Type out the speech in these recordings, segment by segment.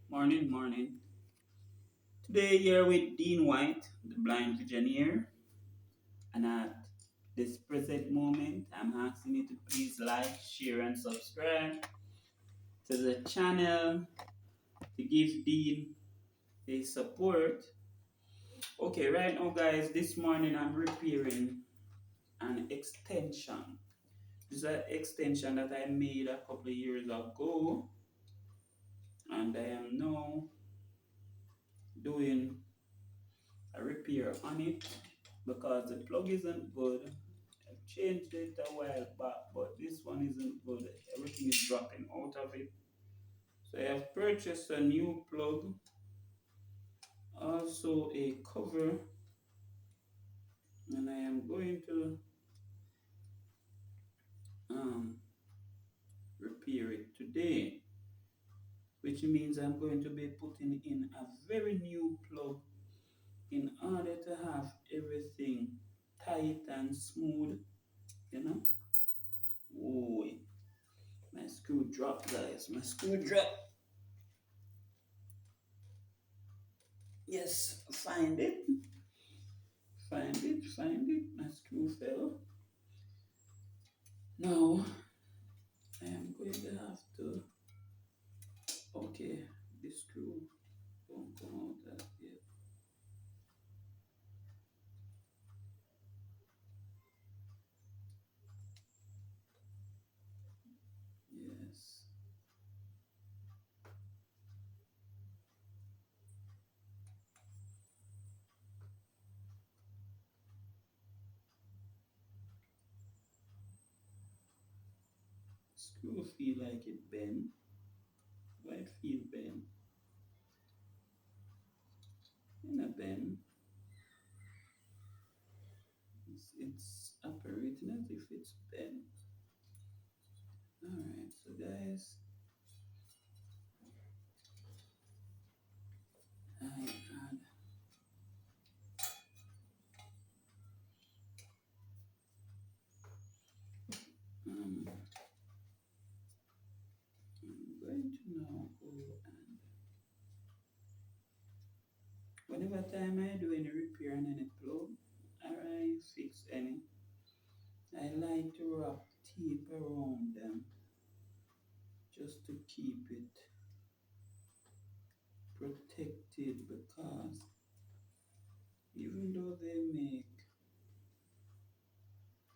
Morning, morning. Today here with Dean White, the blind visioneer, and at this present moment, I'm asking you to please like, share, and subscribe to the channel to give Dean his support. Okay, right now, guys, this morning I'm repairing an extension. This is an extension that I made a couple of years ago, and I am now doing a repair on it because the plug isn't good. I've changed it a while back, but this one isn't good. Everything is dropping out of it. So I have purchased a new plug, also a cover, and I am going to um, repair it today, which means I'm going to be putting in a very new plug in order to have everything tight and smooth, you know. Oh, my screw dropped, guys. My screw dropped. Yes, find it. Find it, find it. My screw fell. Now, I am going to have to. Okay, this screw won't come out as yet. Yes. Screw feel like it bend. Why it feel bend? In a bend. It's operating as if it's bent. Alright, so guys, I add I'm going to now go and whenever time I do any repair on any plug or I fix any, I like to wrap tape around them just to keep it protected because even though they make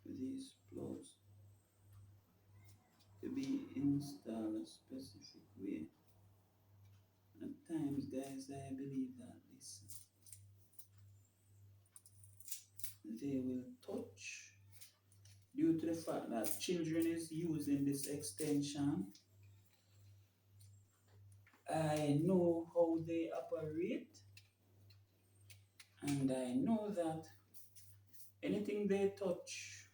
these plugs to be installed a specific way, at times guys I believe that this they will touch due to the fact that children is using this extension. I know how they operate and I know that anything they touch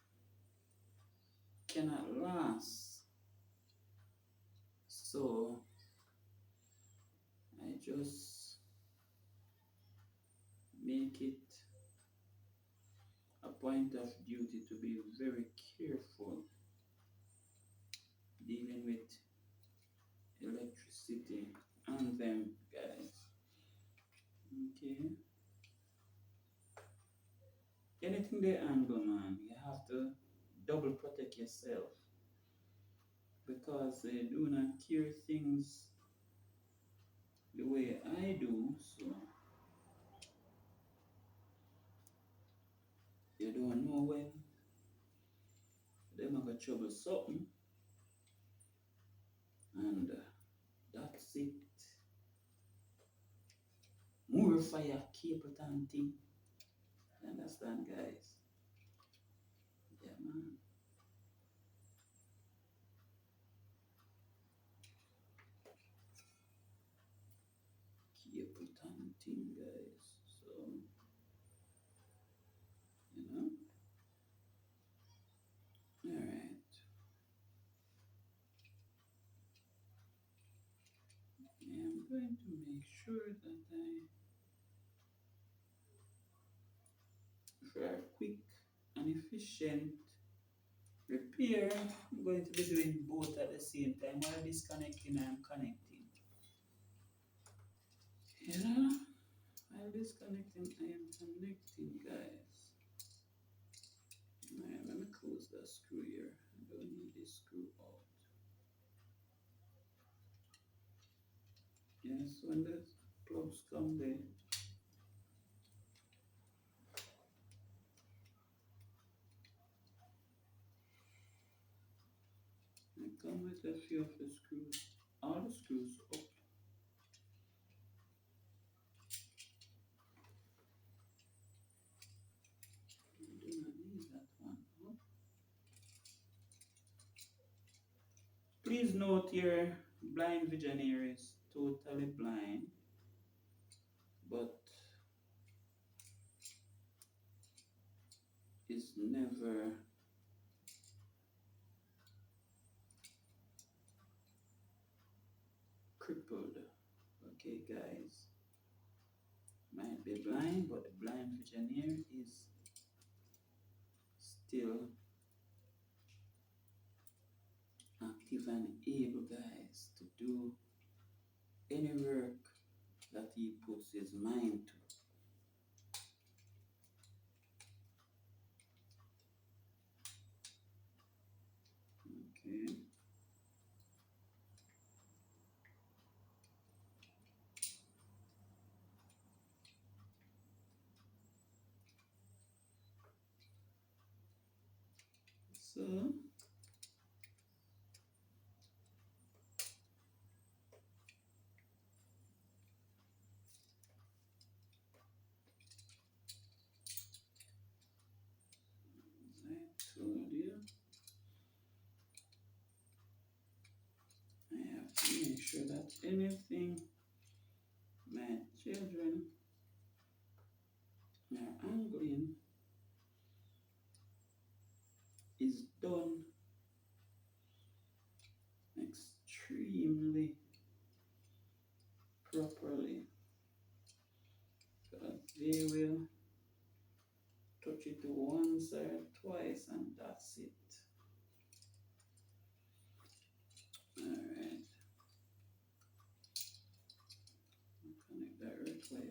cannot last. So I just make it a point of duty to be very careful dealing with electricity and them guys. Okay. Anything they handle, man, you have to double protect yourself because they do not care things the way I do. So you don't know when they might got trouble something, and that's it. More fire, cable and thing. Understand, guys? Yeah, man. Cable and thing, guys. So you know. All right. I'm going to make sure that for a quick and efficient repair, I'm going to be doing both at the same time. While disconnecting, I'm connecting. disconnecting. I am connecting, guys. Alright, let me close the screw here. I don't need this screw out. Yes, when the plugs come there, they come with a few of the screws. All the screws up. I do not need that one. Up. Please note your blind visionaire is totally blind, but is never crippled. Okay, guys. Might be blind, but the blind visionaire is still active and able, guys, to do any work that he puts his mind to. Okay. So as I told you, I have to make sure that anything my children are angling is done extremely properly, because they will touch it once or twice and that's it. Alright, connect that right where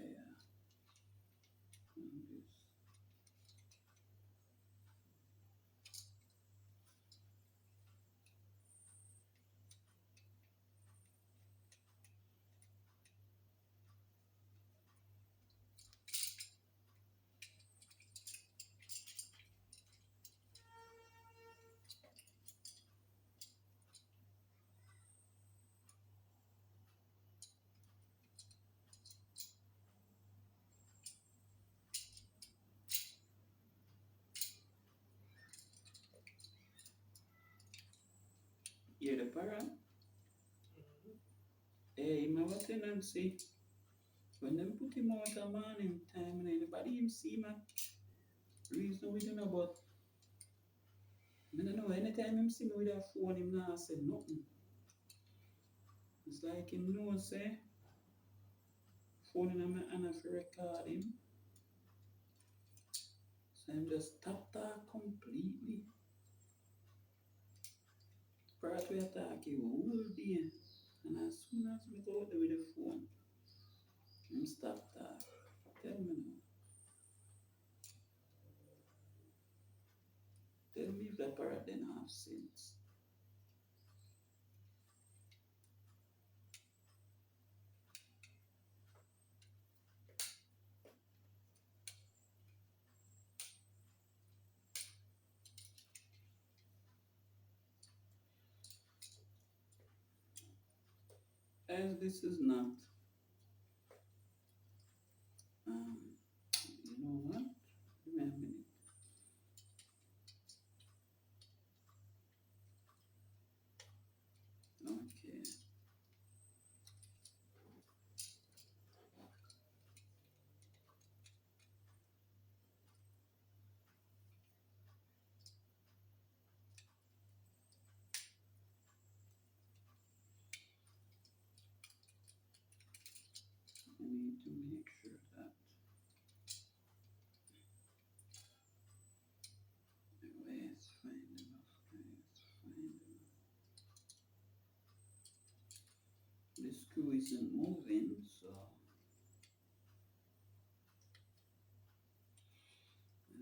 on this. Hear the parrot? Hey, my tenancy. When them put him out a morning time and anybody him see man, reason we don't know but I don't know anytime him see me with a phone him not say nothing. It's like him know say phone in my hand if record him. So I'm just stop talk completely. Prior to attack you whole day. And as soon as we go out there with the phone, him stop talk. Tell me now. Tell me if that parrot then have sense. As this is not um you know what? Give me a minute. Okay. I need to make sure that the way is fine enough, guys. Fine enough. The screw isn't moving, so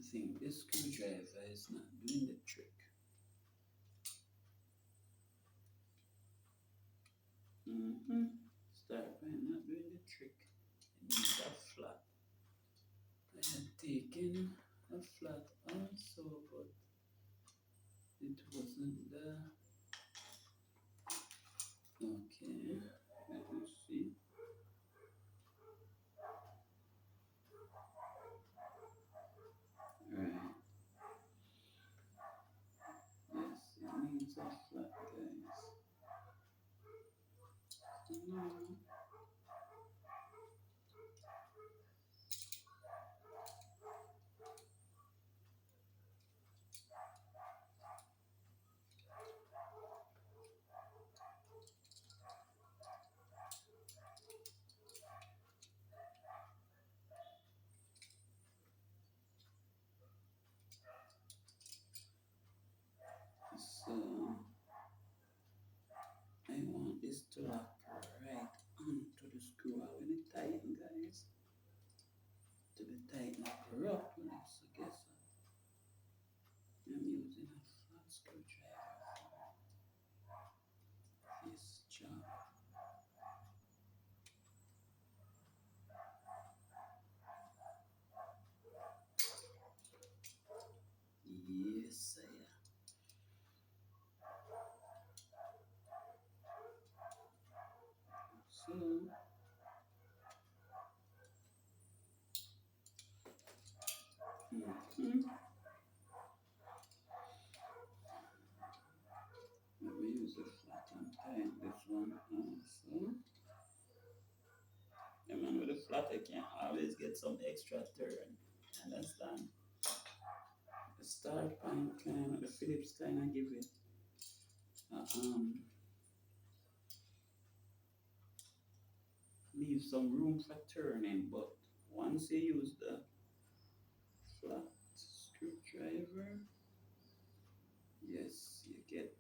I think this screwdriver is not doing the trick. Mm-hmm. Start by not doing the trick. It needs a flat. I had taken a flat also, but it wasn't there. Okay, let me see. Right. Yes, it needs a flat, guys. No. So I want this to lock right onto the screw. I want it tighten, guys. To be tightened properly. So guess what? I'm using a flat screwdriver for this job. Yes, I am. So, mhm. Let me use a flat and tighten this one also. The man with a flat, I can always get some extra turn. Understand? The start point kind of the Phillips kind of give it leave some room for turning, but once you use the flat screwdriver, yes, you get.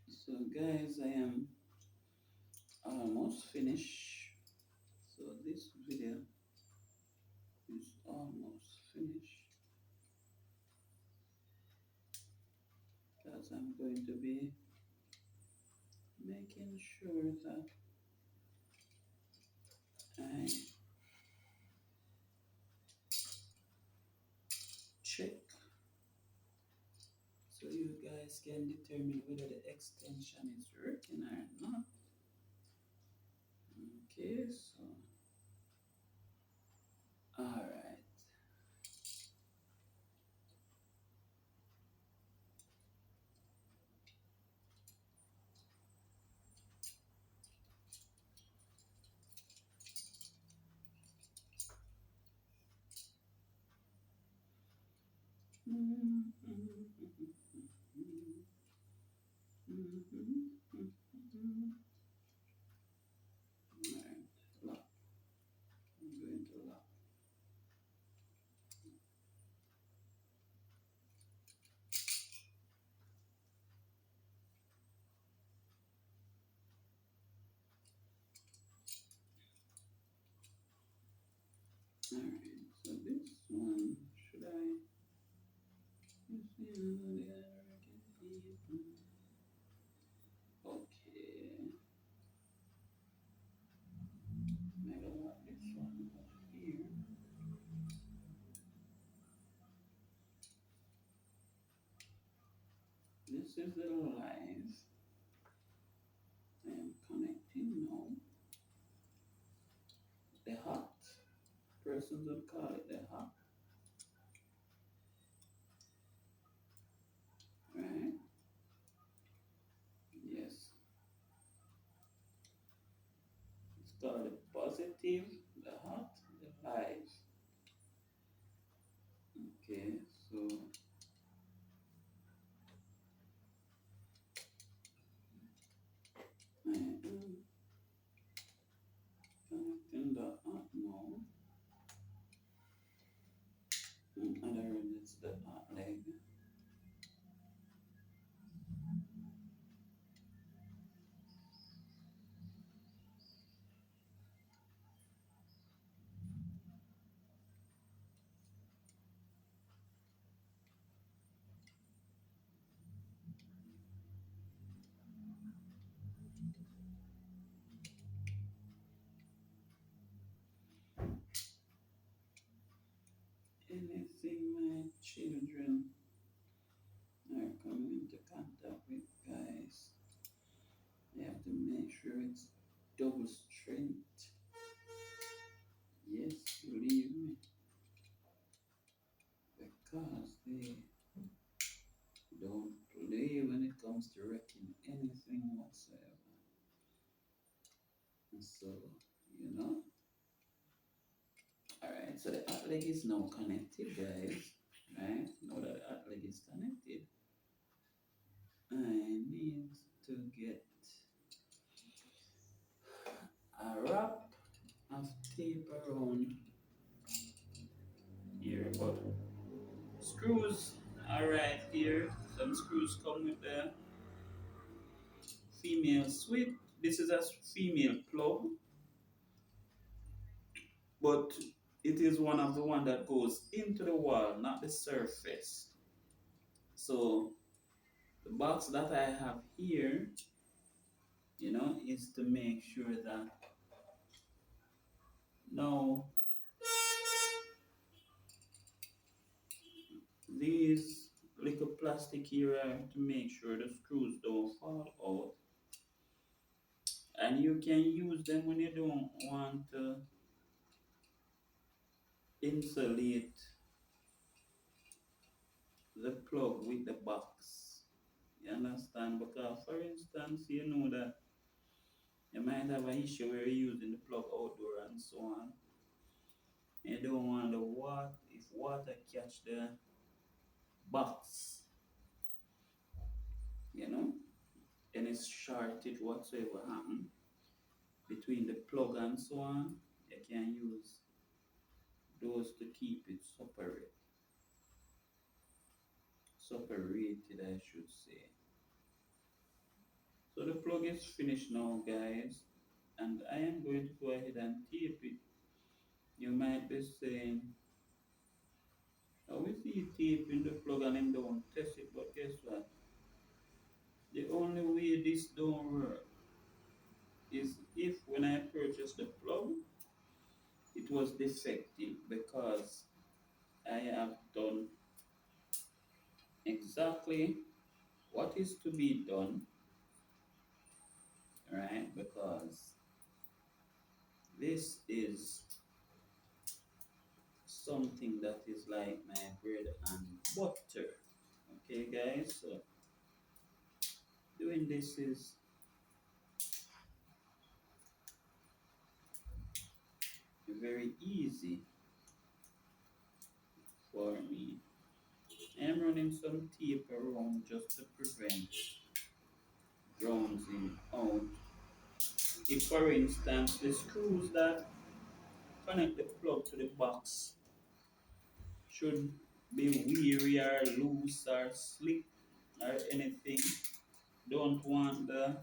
So, guys, I am almost finished. So, this video is almost finished because I'm going to be making sure that I check so you guys can determine whether the extension is working or not. Okay, so all right. All right, lock. I'm going to lock. All right, so this one should I? Okay. I don't want this one over here. This is the live. I am connecting now. The hot. Persons would call it the hot. Right? Yes. It's called the positive, the hot, the live. Okay, so I am connecting the hot now. In other words, it's the hot leg. anything my children are coming into contact with, guys, I have to make sure it's double strength. Yes, believe me, because they don't play when it comes to wrecking anything whatsoever. And so, you know, alright, so the hot leg is now connected, guys. Right? Now that the hot leg is connected, I need to get a wrap of tape around here, but screws are right here. Some screws come with the female switch. This is a female plug, but it is one of the one that goes into the wall, not the surface. So the box that I have here, is to make sure that now these little plastic here are to make sure the screws don't fall out. And you can use them when you don't want to insulate the plug with the box. You understand? Because for instance, you know that you might have an issue where you're using the plug outdoor and so on. You don't want the water, if water catch the box, you know, any shortage whatsoever happen between the plug and so on, you can use those to keep it separated, I should say. So the plug is finished now, guys, and I am going to go ahead and tape it. You might be saying, oh, we see tape in the plug and then don't test it, but guess what? The only way this don't work is if when I purchased the plug, it was defective because I have done exactly what is to be done, right? Because this is something that is like my bread and butter. Okay, guys, so doing this is very easy for me. I'm running some tape around just to prevent bouncing out. If, for instance, the screws that connect the plug to the box should be weary or loose or slip or anything, don't want the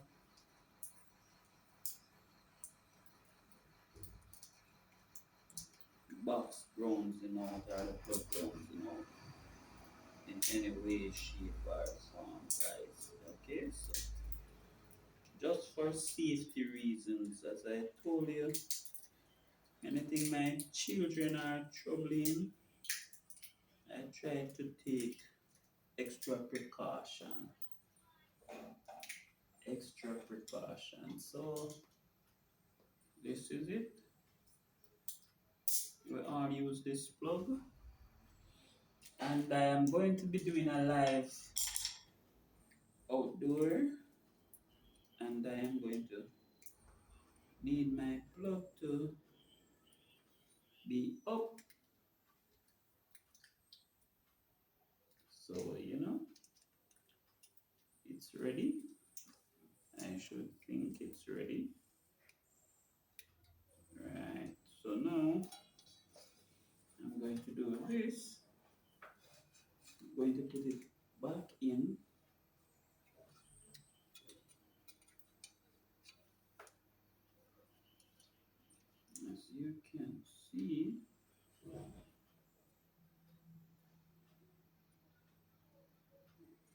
box bouncing out or the plug bouncing out in any way, shape, or form, guys. Okay, so just for safety reasons, as I told you, anything my children are troubling, I try to take extra precaution. Extra precaution. So this is it. We all use this plug, and I am going to be doing a live outdoor, and I am going to need my plug to be up. So it's ready. I should think it's ready. Right. So now I'm going to do this. I'm going to put it back in. As you can see,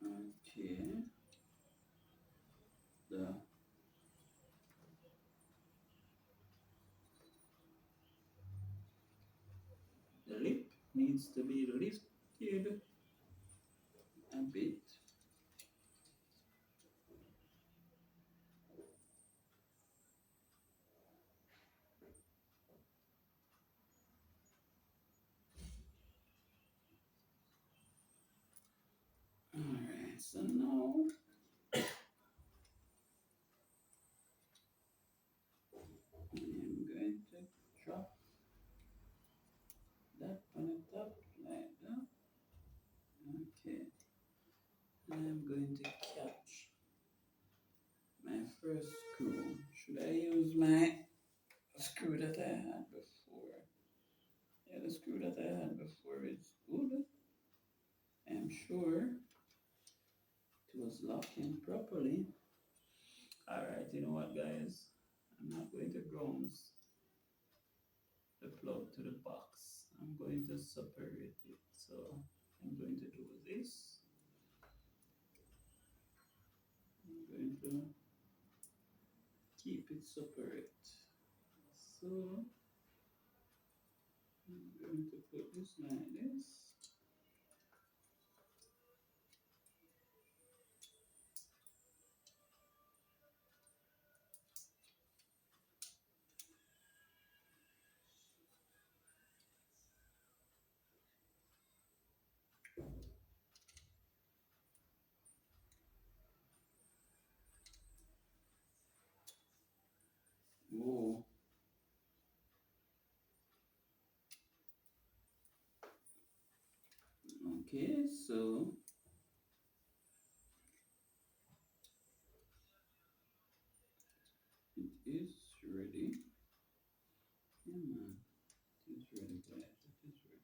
okay, the lip needs to be lifted a bit. Alright, so now I'm going to drop that on the top like that. Okay, and I'm going to catch my first screw. Should I use my screw that I had before? Yeah, the screw that I had before is good. I'm sure it was locking properly. Alright, you know what, guys? I'm not going to grounds the plug to the box. I'm going to separate it. So I'm going to do this. I'm going to keep it separate. So I'm going to put this like this. Whoa. Okay, so it is ready. Yeah, man. It is ready, guys. It is ready.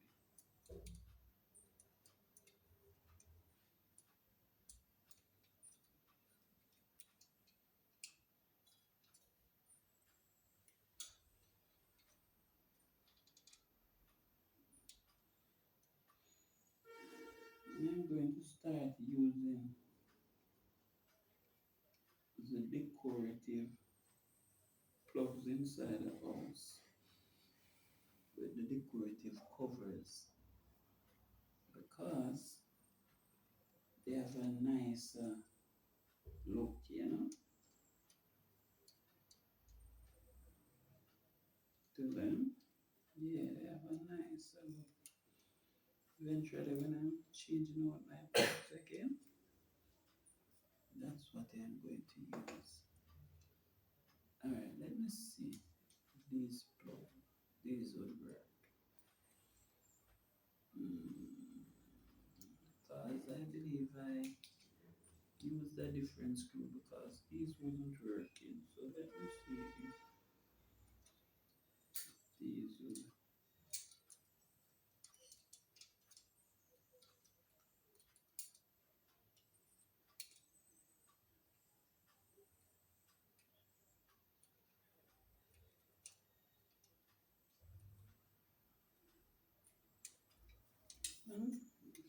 I'm going to start using the decorative plugs inside the house with the decorative covers because they have a nice look, you know, to them. Yeah, they have a nice look. Eventually, when I'm changing out my plugs again, that's what I'm going to use. Alright, let me see if these plugs, these would work. Because I believe I used a different screw because these wasn't working. So let me see if these will.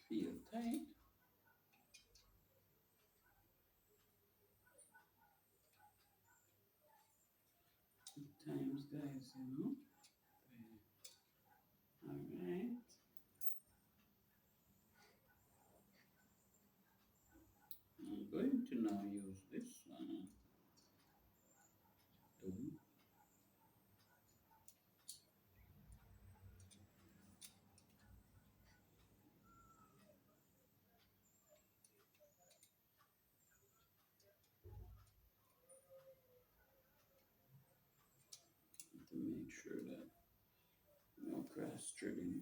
Feel tight. Times, guys, you know. Alright. I'm going to now use this one to make sure that no cross threading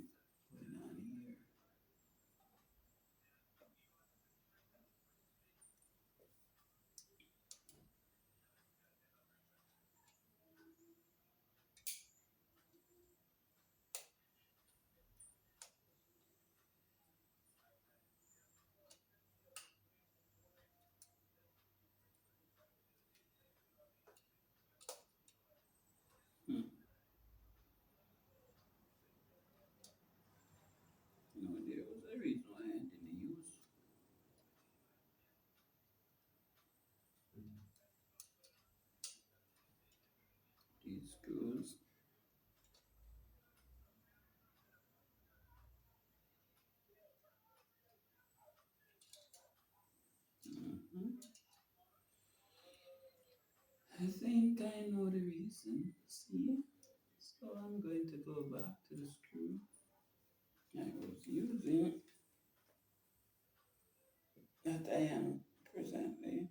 going on here. Hmm. I think I know the reason. See? So I'm going to go back to the screw I was using that I am presently.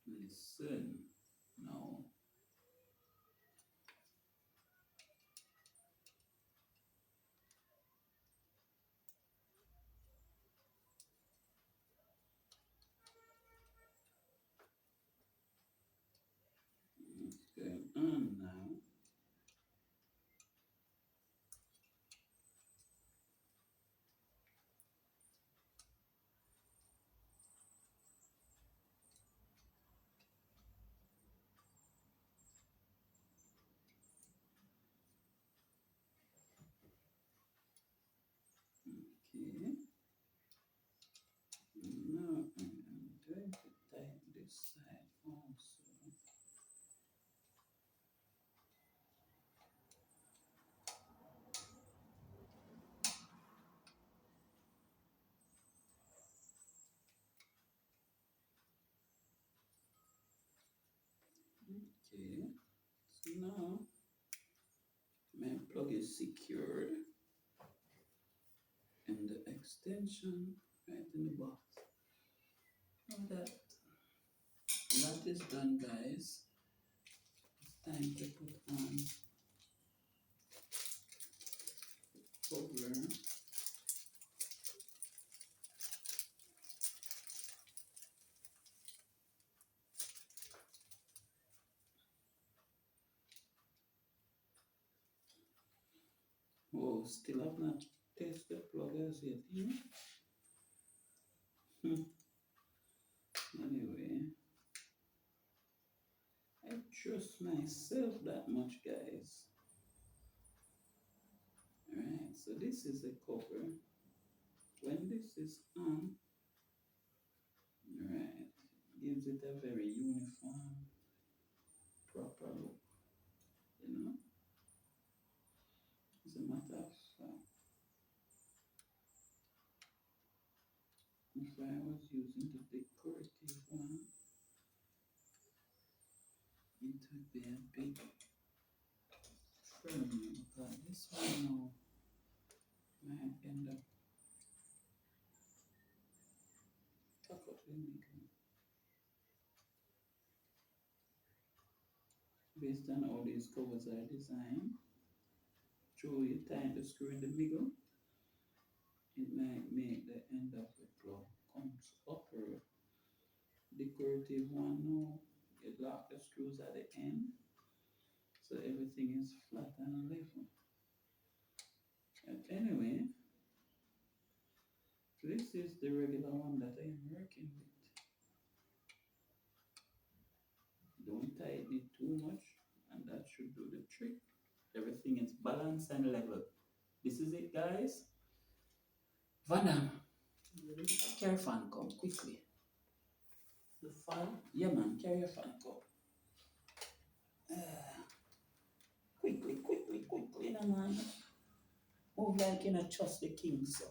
Listen now. What's going on now? Okay. Now I am going to tighten this side also. Okay. So now my plug is secured and the extension right in the box. Now that is done, guys. It's time to put on cover. Oh, still have not tested the plug as yet. Hmm. Anyway, I trust myself that much, guys. Alright, so this is the cover. When this is on, right, gives it a very uniform, proper look. You know, as a matter of fact, if I was using the decorative one, it would be a bit firmer because this one now might end up tuck up the middle. Based on how these covers are designed, through you tighten the screw in the middle, it might make the end of the plug comes upper. Decorative one now, you lock the screws at the end, so everything is flat and level. And anyway, this is the regular one that I am working with. Don't tighten it too much, and that should do the trick. Everything is balanced and level. This is it, guys. Vanna, carry fan come quickly. The fan? Yeah, man, carry your fan come. Quickly, quickly, quickly, no, man. Move like you know, trust the king, so.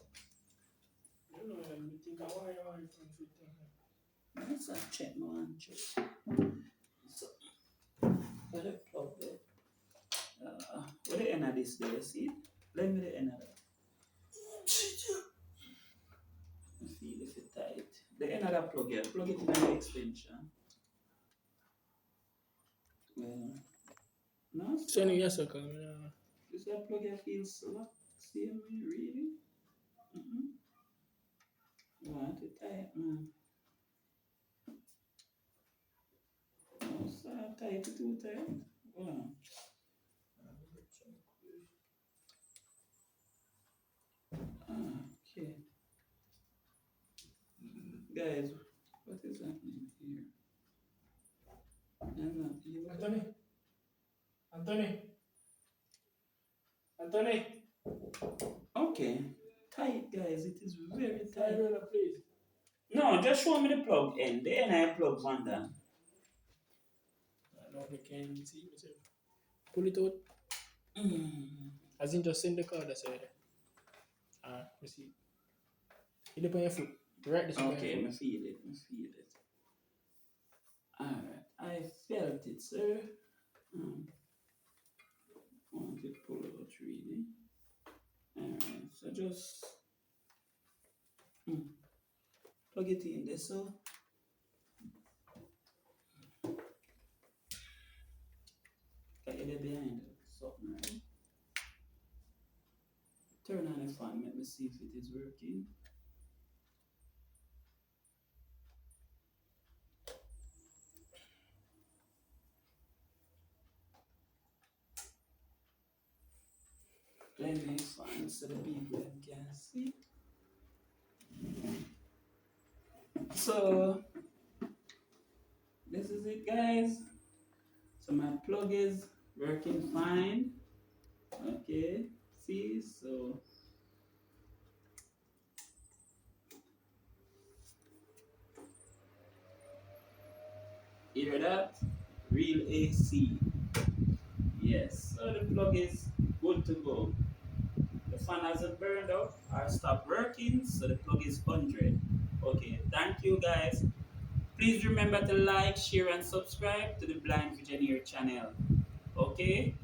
You know, I'm think why I can fit in. Let's check my one check. So, where the plug there? Where the end of this there, see? Let me the end of that. Feel if it tight. The end of that plug here, plug it in the extension. Well, No, Sony, stop. yes, sir, come. Yeah. This a plug I feel so. Same way, really? Mm-mm. Want it tight, man. No, sir, tight, too tight. Wow. Okay. Guys, what is happening here? I'm not able to. Anthony, Anthony, Anthony, Okay. Tight, guys. It is very fire tight. brother, please. No, just show me the plug end. Then I plug one down. I know we can see it. Pull it out. Mm. As in, just send the card aside. Receipt. You dip on your foot. Right this way on your Okay, foot. me feel it. Me feel it. Alright. I felt it, sir. Um, want it pull out really. Alright, so just plug it in there. So, got it there behind something, right? Turn on the fan. Let me see if it is working. Let me fan so the people can see. So, this is it, guys. So my plug is working fine. Okay, see, so hear that? Real AC. Yes, so the plug is good to go. The fan hasn't burned out or stopped working, so the plug is 100. Okay, thank you guys. Please remember to like, share, and subscribe to the Blind Visioneer channel. Okay,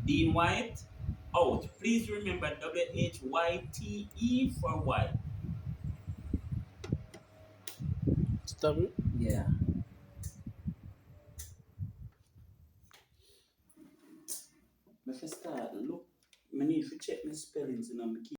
Dean White out. Please remember WHYTE for white. Stop it. Yeah. If I start look, I need to check my spellings and I'm